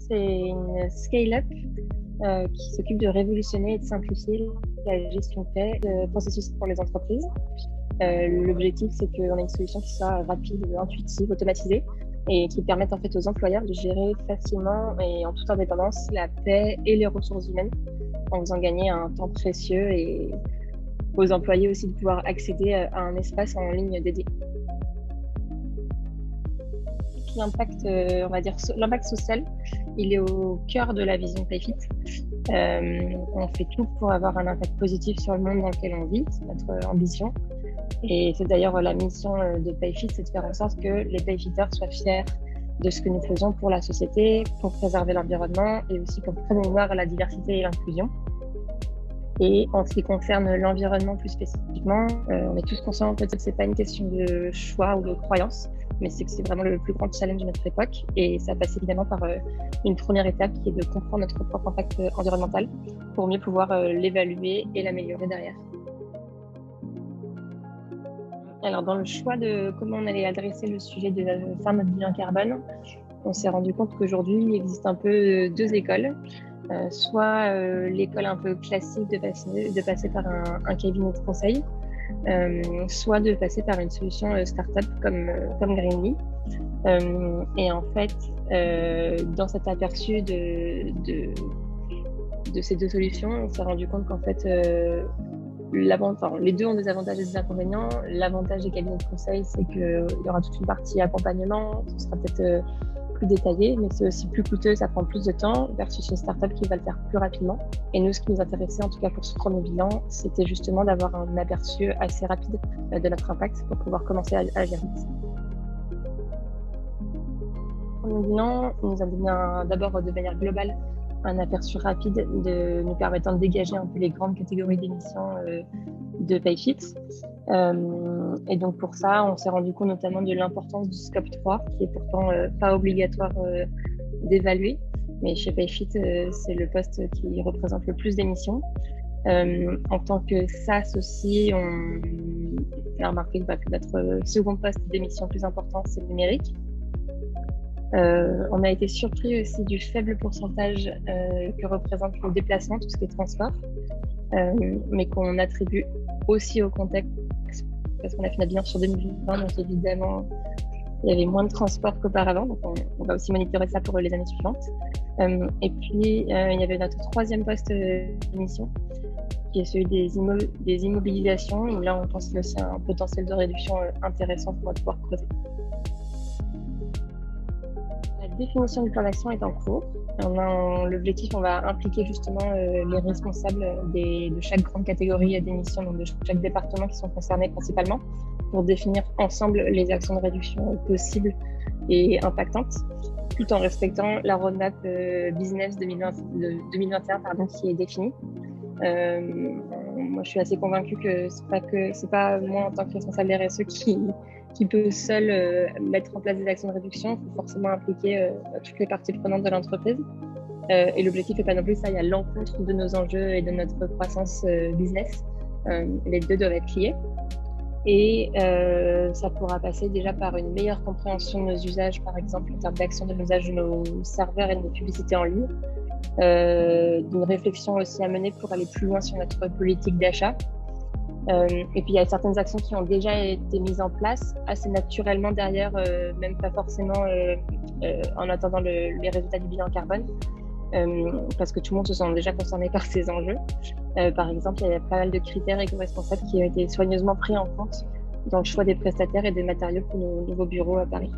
c'est une scale-up qui s'occupe de révolutionner et de simplifier la gestion de paie, processus pour les entreprises. L'objectif, c'est qu'on ait une solution qui soit rapide, intuitive, automatisée et qui permette en fait aux employeurs de gérer facilement et en toute indépendance la paie et les ressources humaines en faisant gagner un temps précieux et aux employés aussi de pouvoir accéder à un espace en ligne dédié. L'impact, on va dire, l'impact social, il est au cœur de la vision PayFit. On fait tout pour avoir un impact positif sur le monde dans lequel on vit, c'est notre ambition. Et c'est d'ailleurs la mission de PayFit, c'est de faire en sorte que les PayFitters soient fiers de ce que nous faisons pour la société, pour préserver l'environnement et aussi pour promouvoir la diversité et l'inclusion. Et en ce qui concerne l'environnement plus spécifiquement, on est tous conscients que c'est pas une question de choix ou de croyance, mais c'est que c'est vraiment le plus grand challenge de notre époque. Et ça passe évidemment par une première étape qui est de comprendre notre propre impact environnemental pour mieux pouvoir l'évaluer et l'améliorer derrière. Alors, dans le choix de comment on allait adresser le sujet de faire notre bilan carbone, on s'est rendu compte qu'aujourd'hui, il existe un peu deux écoles. Soit l'école un peu classique de passer par un cabinet de conseil, soit de passer par une solution start-up comme Greenly. Et en fait, dans cet aperçu de ces deux solutions, on s'est rendu compte qu'en fait, les deux ont des avantages et des inconvénients. L'avantage des cabinets de conseil, c'est qu'il y aura toute une partie accompagnement, ce sera peut-être plus détaillé, mais c'est aussi plus coûteux, ça prend plus de temps versus une startup qui va le faire plus rapidement. Et nous, ce qui nous intéressait, en tout cas pour ce premier bilan, c'était justement d'avoir un aperçu assez rapide de notre impact pour pouvoir commencer à agir vite. Le premier bilan nous a donné d'abord de manière globale un aperçu rapide nous permettant de dégager un peu les grandes catégories d'émissions de PayFit. Et donc pour ça, on s'est rendu compte notamment de l'importance du scope 3, qui est pourtant pas obligatoire d'évaluer. Mais chez PayFit, c'est le poste qui représente le plus d'émissions. En tant que SaaS aussi, on a remarqué que notre second poste d'émission plus important, c'est le numérique. On a été surpris aussi du faible pourcentage que représente le déplacement, tout ce qui est transport, mais qu'on attribue aussi au contexte, parce qu'on a fait notre bilan sur 2020, donc évidemment, il y avait moins de transport qu'auparavant, donc on va aussi monitorer ça pour les années suivantes. Et puis, il y avait notre troisième poste d'émission, qui est celui des immobilisations, où là, on pense qu'il y a aussi un potentiel de réduction intéressant qu'on va pouvoir creuser. La définition du plan d'action est en cours. L'objectif, on va impliquer justement les responsables de chaque grande catégorie d'émissions, donc de chaque département qui sont concernés principalement, pour définir ensemble les actions de réduction possibles et impactantes, tout en respectant la roadmap business 2021 qui est définie. Moi, je suis assez convaincue que c'est pas moi en tant que responsable RSE qui peut seul mettre en place des actions de réduction. Il faut forcément impliquer toutes les parties prenantes de l'entreprise. Et l'objectif n'est pas non plus ça, il y a l'encontre de nos enjeux et de notre croissance business. Les deux doivent être liés. Et ça pourra passer déjà par une meilleure compréhension de nos usages, par exemple en termes d'action de l'usage de nos serveurs et de nos publicités en ligne. D'une réflexion aussi à mener pour aller plus loin sur notre politique d'achat. Et puis il y a certaines actions qui ont déjà été mises en place assez naturellement derrière, même pas forcément en attendant les résultats du bilan carbone, parce que tout le monde se sent déjà concerné par ces enjeux. Par exemple, il y a pas mal de critères éco-responsables qui ont été soigneusement pris en compte dans le choix des prestataires et des matériaux pour nos nouveaux bureaux à Paris.